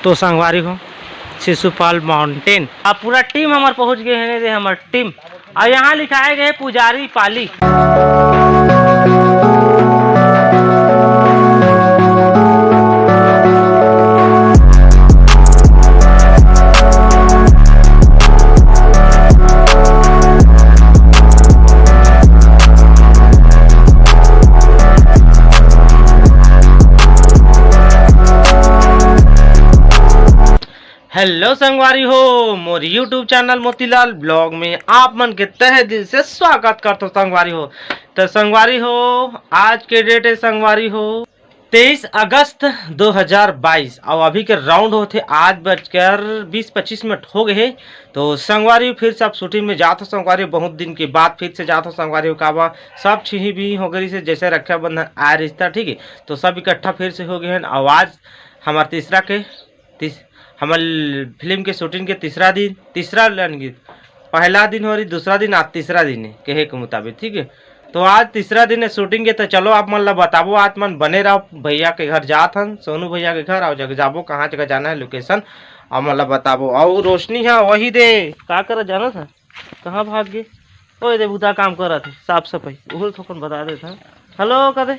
तो संगवारी हो शिशुपाल माउंटेन अब पूरा टीम हमारे पहुंच गए हैं हमारे टीम और यहाँ लिखाए गए पुजारी पाली। हेलो संगवारी हो मोर यूट्यूब चैनल मोतीलाल ब्लॉग में आप मन के तहे दिल से स्वागत करता हूँ संगवारी हो। तो संगवारी हो आज के डेट है संगवारी हो 23 अगस्त 2022 और अभी के राउंड होते आज बजकर 20-25 मिनट हो गए। तो संगवारी फिर सब शूटिंग में जाता संगवारी बहुत दिन के बाद फिर से जाता संगवारी हो काबा सब छिही भी हो गई से जैसे रक्षाबंधन आया रिश्ता ठीक है तो सब इकट्ठा फिर से हो गए हैं। और आज हमारे हमारे फिल्म के शूटिंग के तीसरा पहला दिन हो रही दूसरा दिन आज तीसरा दिन है कहे के मुताबिक ठीक है। तो आज तीसरा दिन है शूटिंग के तो चलो आप मन ला बताबो आज मन बने रहो भैया के घर जात हन सोनू भैया के घर और जगह जाबो कहाँ जगह जाना है लोकेशन और मन ला बताबो। और रोशनी है वही दे का कर जाना था कहाँ भाग गए ओ दे बुता काम कर रहा थे साफ सफाई वो थोकन बता दे था हेलो कदे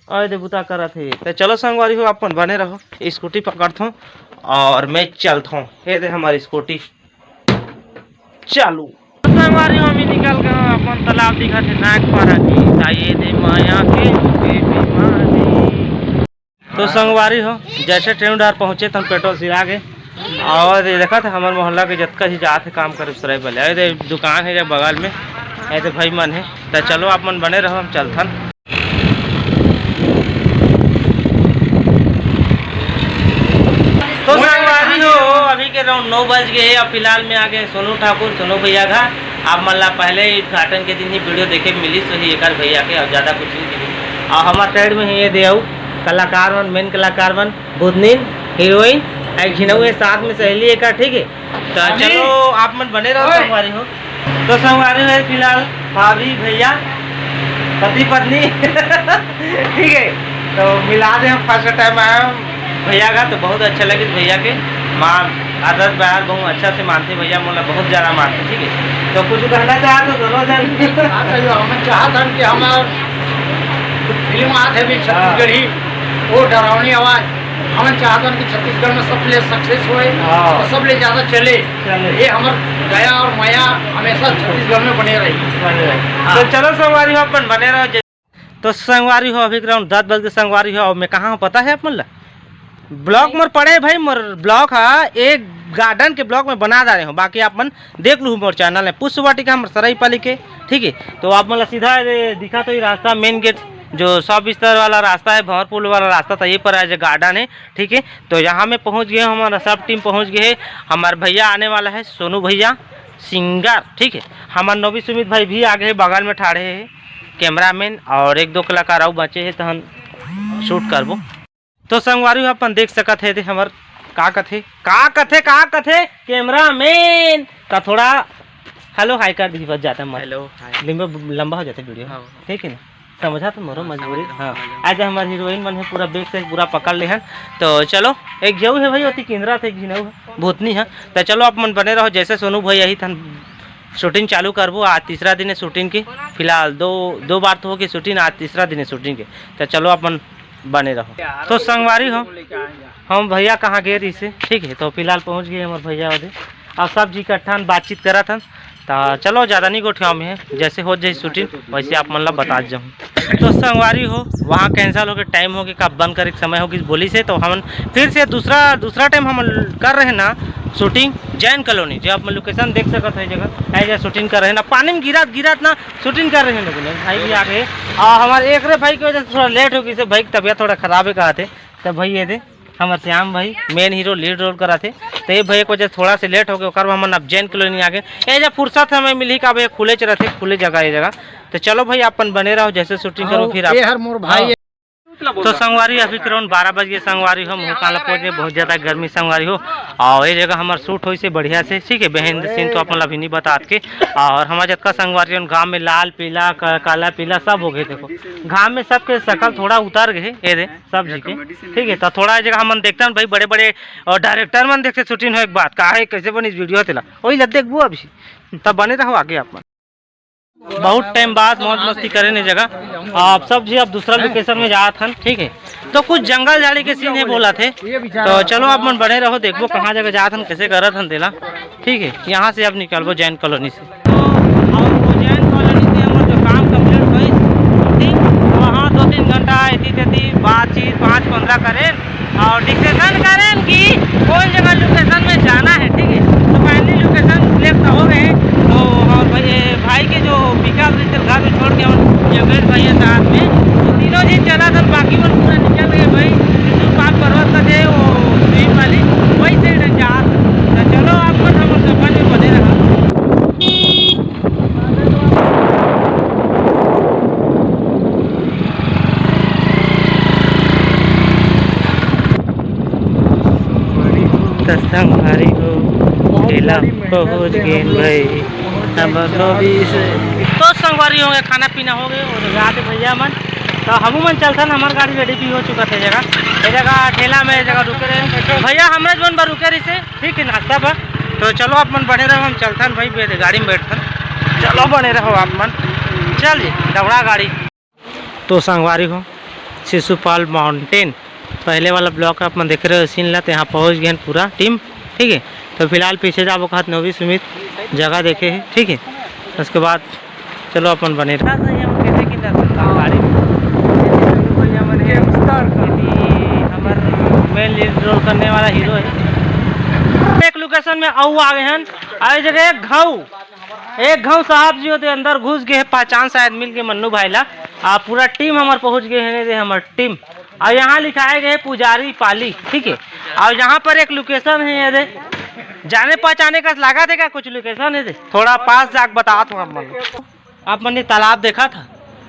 और दे बुता कर रहा थे। तो चलो संगवारी हो अपन बने रहो स्कूटी पकड़ता हूँ और मैं चलता हूँ। ये दे हमारी स्कूटी चालू। संगवारी हो मैं निकल गया अपन तालाब दिखा थे नाक पारा की ताये दे माया के बीमारी। तो संगवारी हो जैसे ट्रेन डार पहुँचे तो हम पेट्रोल सिरा गए और देखा था हमारे मोहल्ला के जतका ही जाते काम करे सराय वाले दुकान है जब बगल में ऐसे भाई मन है। तो चलो आप मन बने रहो हम चलथन। तो संगवारी हो अभी के राउंड 9 बज गए अब फिलहाल में आ गए सोनू ठाकुर सोनू भैया का आप मतलब पहले उद्घाटन के दिन ही वीडियो देखे मिली सो ही एक भैया के और ज़्यादा कुछ नहीं मिली। और हमारे साइड में ये दे कलाकार मन मेन कलाकार मन बुधनीन हीरोइन एक झिनऊ साथ में सहेली एक ठीक है। तो चलो आप मन बने रहो संगवारी हो। तो संगवारी है फिलहाल भाभी भैया पति पत्नी ठीक है। तो मिला दे हम फर्स्ट टाइम आया भैया का तो बहुत अच्छा लगे भैया के माँ आदर्श बयार बहुत अच्छा से मानते भैया मोला बहुत ज़्यादा मानते ठीक है। तो कुछ कहना चाहते तो दोनों जन हम चाहते कि हमार फिल्म आते भी छत्तीसगढ़ी वो डरावनी आवाज़ हम चाहते कि छत्तीसगढ़ में सबले सक्सेस हुए और सबले ज़्यादा चले ये हमार गया और माया हमेशा छत्तीसगढ़ में बने रही। तो चलो संगवारी हो अपन बने रहो। तो संगवारी हो अभी ग्राउंड 10 बज के संगवारी हो और मैं कहाँ हूँ पता है अपन ला ब्लॉक में पड़े भाई मोर ब्लॉक है एक गार्डन के ब्लॉक में बना दे रहे हो बाकी आप मन देख लूँ मोर चैनल है पुष्प वाटिका हमारे सराई पाली के ठीक है। तो आप मतलब सीधा दिखा तो ये रास्ता मेन गेट जो 100 बिस्तर वाला रास्ता है भंवरपुर वाला रास्ता था ये पर आज गार्डन है ठीक है। तो यहाँ में पहुँच गए हमारा सब टीम पहुँच गए है हमारे भैया आने वाला है सोनू भैया सिंगर ठीक है। हमारे नवी सुमित भाई भी आगे है बगल में ठाड़े है कैमरामैन और 1-2 कलाकार और बचे है तो हम शूट करबो। तो संगवारी अपन देख सकत है हमार का कथे कैमरामैन का थोड़ा हेलो हाई कर दी बच जाता है हेलो लंबा हो जाता है वीडियो ठीक है ना समझा तो मोरो मजबूरी हाँ। आज हमारे हीरोइन मन है पूरा बैग से पूरा पकड़ ले हैं। तो चलो एक जेऊ है भाई अति केंद्रा थे एक झिनऊ है भूतनी है। तो चलो आप मन बने रहो जैसे सोनू भाई यही था शूटिंग चालू करबो आज तीसरा दिन है शूटिंग के फिलहाल दो बार तो होगी शूटिंग आज तीसरा दिन है शूटिंग के। तो चलो अपन बने रहो। तो संगवारी हो हम भैया कहाँ गए रही से ठीक है। तो फिलहाल पहुँच गए हमारे भैया उधर और सब जी इकट्ठा बातचीत करा था। तो चलो ज़्यादा नहीं गोठिया में है जैसे हो जाए शूटिंग वैसे आप मतलब बता जाऊँ। तो संगवारी हो वहाँ कैंसिल हो गया टाइम हो गया कब बंद करे समय होगी बोली से तो हम फिर से दूसरा टाइम हम कर रहे हैं ना शूटिंग जैन कॉलोनी जो आप लोकेशन देख सकते हैं जगह ऐसे शूटिंग कर रहे हैं ना पानी में गिरा ना शूटिंग कर रहे हैं लोगों ने भाई भी आ गए और हमारे एक भाई की वजह से थोड़ा लेट हो गई भाई की तबीयत थोड़ा खराब है कहा थे। तब भाई ये थे हमारे श्याम भाई मेन हीरो लीड रोल करा थे तो ये भैया की वजह से थोड़ा से लेट हो गया हम अब जैन कॉलोनी आ गए ये जब फुर्सत हमें मिली का भैया खुले च रहते खुले जगह ये जगह। तो चलो भाई अपन बने रहो जैसे शूटिंग करो फिर आप मोर भाई तो संगवारी अभी करीब 12 बजे संगवारी हो मुँह काला पहुँच गए, बहुत ज़्यादा गर्मी संगवारी हो। और ये जगह हमार शूट हो से बढ़िया से, ठीक है। बहन सीन तो अपन अभी नहीं बता के। और हमारे जतका संगवारी गाँव में लाल पीला काला पीला सब हो गए। देखो घाम में सबके शकल थोड़ा उतर गए ये दे सब जी के, ठीक है। तो थोड़ा जगह हम देखते हैं भाई बड़े बड़े और डायरेक्टर मन देखते शूटिंग हो। एक बात कहा है कैसे बनी वीडियो तेला वही लग देखबू अभी, तब बने रहो आगे आप। बहुत टाइम बाद मौज मस्ती करें नहीं जगह आप सब जी। अब दूसरा लोकेशन में जा था, ठीक है। तो कुछ जंगल झाड़ी के सीन है बोला थे, तो चलो आप मन बने रहो, देखो कहाँ जगह जा था कैसे करा था तेला, ठीक है। यहाँ से अब निकलबो जैन कॉलोनी से। तो जैन कॉलोनी से हमारे जो काम कम्प्लीट हुई शूटिंग, वहाँ 2-3 घंटा ऐसी बातचीत 5-15 करें और डिस्कशन करें कि कौन जगह लोकेशन में जाना है, ठीक है। तो फाइनली लोकेशन सिलेक्ट हो गए। तो और भाई के जो पिकअप घर में छोड़ के हम योगेश भाई है साथ में, तो तीनों दिन चला था। बाकी वो पूरा निकल गए भाई, पाक पर्वत का थे वो स्वीप वाली वही से जा। तो चलो आप हम सफर में बने रहा। संगवारी हो ठेला पहुँच गए भाई तो संगवारी हो गए, खाना पीना हो गए और रात भैया मन तो हम मन चलता ना। हमारी गाड़ी रेडी भी हो चुका था जगह ये जगह ठेला में जगह रुके रहे भैया हमें जो पर रुके रही से, ठीक है नाश्ता पर। तो चलो आप मन बने रहो, हम चलता भाई गाड़ी में बैठता। चलो बने रहो आप मन, चल जी दौड़ा गाड़ी। तो संगवारी हो शिशुपाल माउंटेन पहले वाला ब्लॉक आप मन देख रहे हो सीन ला, तो यहाँ पहुँच गए पूरा टीम, ठीक है। तो फिलहाल पीछे जाबो कहत नवी सुमित जगह देखे है, ठीक है। उसके बाद चलो अपन बने मेन लीड रोल करने वाला हीरो है। एक लोकेशन में आऊ आ गए हैं और जगह एक घाव साहब जी होते अंदर घुस गए, पहचान शायद मिल के मन्नू भाई ला। पूरा टीम हमारे पहुंच गए हैं, हमारे टीम। और यहाँ लिखाए गए पुजारी पाली, ठीक है। और यहाँ पर एक लोकेशन है ये जाने पहचाने का लगा देगा कुछ लोकेशन है, थोड़ा पास जाके बता दूँ आप मन ने तालाब देखा था,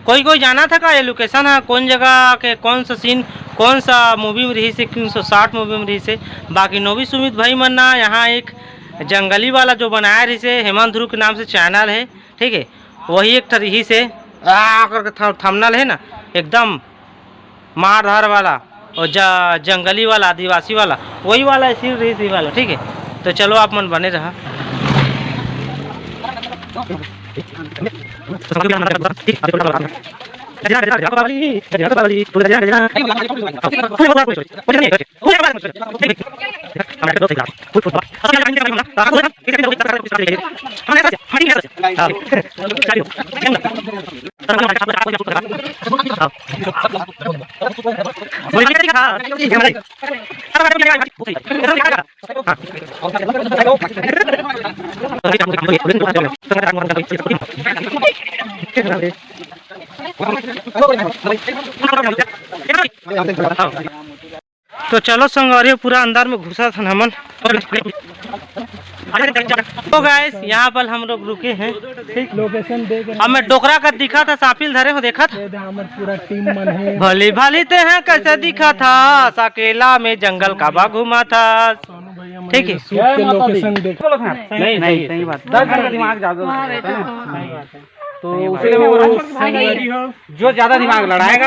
कोई जाना था का ये लोकेशन है कौन जगह के कौन सा सीन कौन सा मूवी में रही से 360 मूवी में रही से। बाकी नवी सुमित भाई मन ना यहाँ एक जंगली वाला जो बनाया रही से हेमंत ध्रुव के नाम से चैनल है, ठीक है। वही एक रही से करके थंबनेल है ना, एकदम मार धार वाला और जंगली वाला आदिवासी वाला वही वाला इसी रही वाला, ठीक है। तो चलो आप मन बने रहा। तो चलो संगवारी पूरा अंदर में घुसा था हमन। तो गाइस यहाँ पर हम लोग रुके हैं, ठीक। लोकेशन देख हमें डोकरा का दिखा था, सापिल धरे हो देखा था पूरा टीम मन है। भली भाली ते हैं कैसे दिखा था, अकेला में जंगल का बाग घुमा था, ठीक है। लोकेशन देख नहीं सही बात, दिमाग ज्यादा तो जो ज्यादा दिमाग लड़ाएगा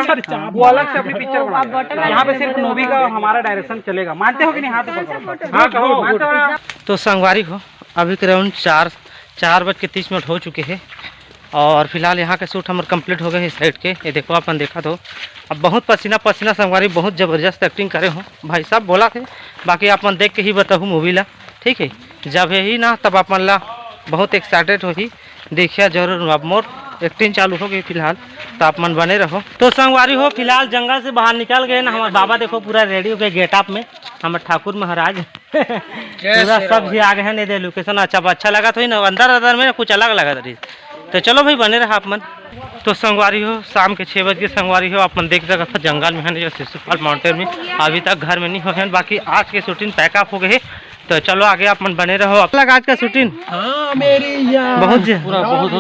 वो अलग से अपनी पिक्चर बनाएगा। यहाँ पे सिर्फ नोबी का हमारा डायरेक्शन चलेगा, मानते हो कि नहीं? हाँ कहो। तो संगवारी हो अभी करीब 4:30 हो चुके हैं और फिलहाल यहाँ के शूट हमारे कंप्लीट हो गए हैं साइड के। ये देखो अपन देखा तो अब बहुत पसीना संगवारी बहुत ज़बरदस्त एक्टिंग करे हो भाई साहब बोला थे। बाकी अपन देख के ही बताऊँ मूवी ला, ठीक है। जब यही ना तब अपन ला बहुत एक्साइटेड हो ही देखिए जरूर। अब मोर एक्टिंग चालू हो गई फिलहाल, तो आप मन बने रहो। तो संगवारी हो फिलहाल जंगल से बाहर निकल गए ना, हमारे बाबा देखो पूरा रेडी हो गए गेटअप में, हमारे ठाकुर महाराज पूरा सब भी आ गए हैं। दे लोकेशन अच्छा लगा तो ही ना, अंदर में कुछ अलग लगा रही। तो चलो भाई बने रहा आप मन। तो संगवारी हो शाम के 6 बजे संगवारी हो अपन देख सकते था जंगल में है शिशुपाल माउंटेन में। अभी तक घर में नहीं हो हैं, बाकी आज के शूटिंग पैकअप हो गए तो चलो आगे आप मन बने रहो। अब लग आज का शूटिंग बहुत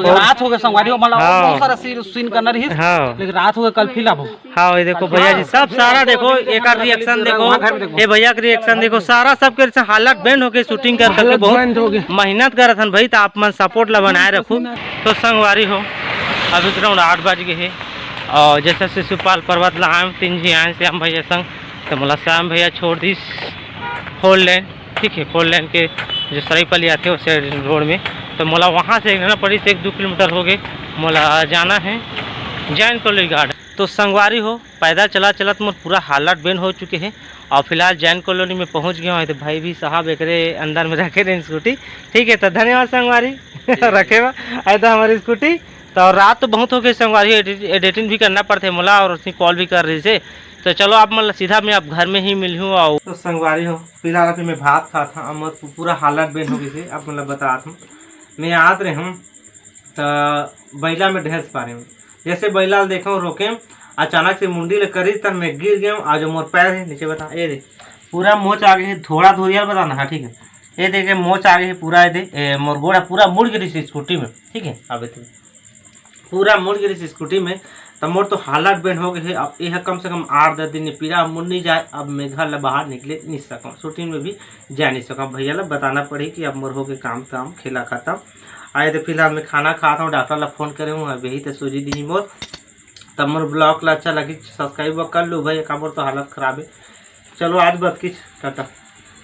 रात हो गए संगवारी हो मतलब हाँ। बहुत सारा सीन करना रही हाँ लेकिन रात हो गए कल फिलअप हो हाँ, ये देखो भैया जी सब सारा देखो, एक रिएक्शन देखो, ये भैया का रिएक्शन देखो, सारा सबके हालत बैंड होके शूटिंग कर करके बहुत मेहनत करत हन भाई। तो आप मन सपोर्ट ला बनाए रखो। तो संगवारी हो अभी ग्राउंड 8 बज गए है और जैसे शिशुपाल पर्वत ला आए 3 जी आए श्याम भैया संग। तो मोला श्याम भैया छोड़ दी फोर लेन, ठीक है, फोर लेन के जो सराईपली आते हैं उस रोड में। तो मोला वहाँ से रहना पड़ी से 1-2 किलोमीटर हो गए, मोला जाना है जैन कॉलोनी गार्डन। तो संगवारी हो पैदल चला चलत मोर पूरा हालत बेन हो चुके हैं और फिलहाल जैन कॉलोनी में पहुंच गया हूँ। तो भाई भी साहब एक अंदर में रखे रहे स्कूटी, ठीक है। तो धन्यवाद संगवारी रखे हुआ आए तो हमारी स्कूटी। तो रात तो बहुत हो गई संगवारी, एडिटिंग भी करना पड़ते मोला और उसकी कॉल भी कर रही से। तो चलो आप मतलब सीधा मैं अब घर में ही मिल हूँ। और तो संगवारी हो फिलहाल अभी मैं भात खा था, अब पूरा हालत बेन हो गई थी। अब मतलब बता हूँ मैं याद रहे हूँ तो बैला में ढेर पा रहे हूँ, जैसे बैला देखो रोके अचानक से मुंडी ले करी तब मैं गिर गया हूँ। आज मोर पैर है नीचे बता, ये देख पूरा मोच आ गई है, थोड़ा धोरिया बताना। हाँ ठीक है, ये देखे मोच आ गई है पूरा, ये दे मोर गोड़ा पूरा मुड़ गिरी थी स्कूटी में, ठीक है। अब पूरा मुड़ गिरी थी स्कूटी में, तब मोर तो हालत बेन हो गई है। अब यह कम से कम 8-10 दिन पीड़ा मुड़ नहीं जाए। अब मैं घर ला बाहर निकले नहीं सकूँ, शूटिंग में भी जा नहीं सकूँ। भैया ला बताना पड़ी कि अब मोर हो गए काम खेला खत्म। आए तो फिलहाल मैं खाना खाता हूँ, डॉक्टर ला फोन करे हूँ, अब यही तो सूझी दी मोर। तब मोर ब्लॉग ला अच्छा लगी सब्सक्राइब कर लो भाई, का मोर तो हालत खराब है। चलो आज बात की टाटा।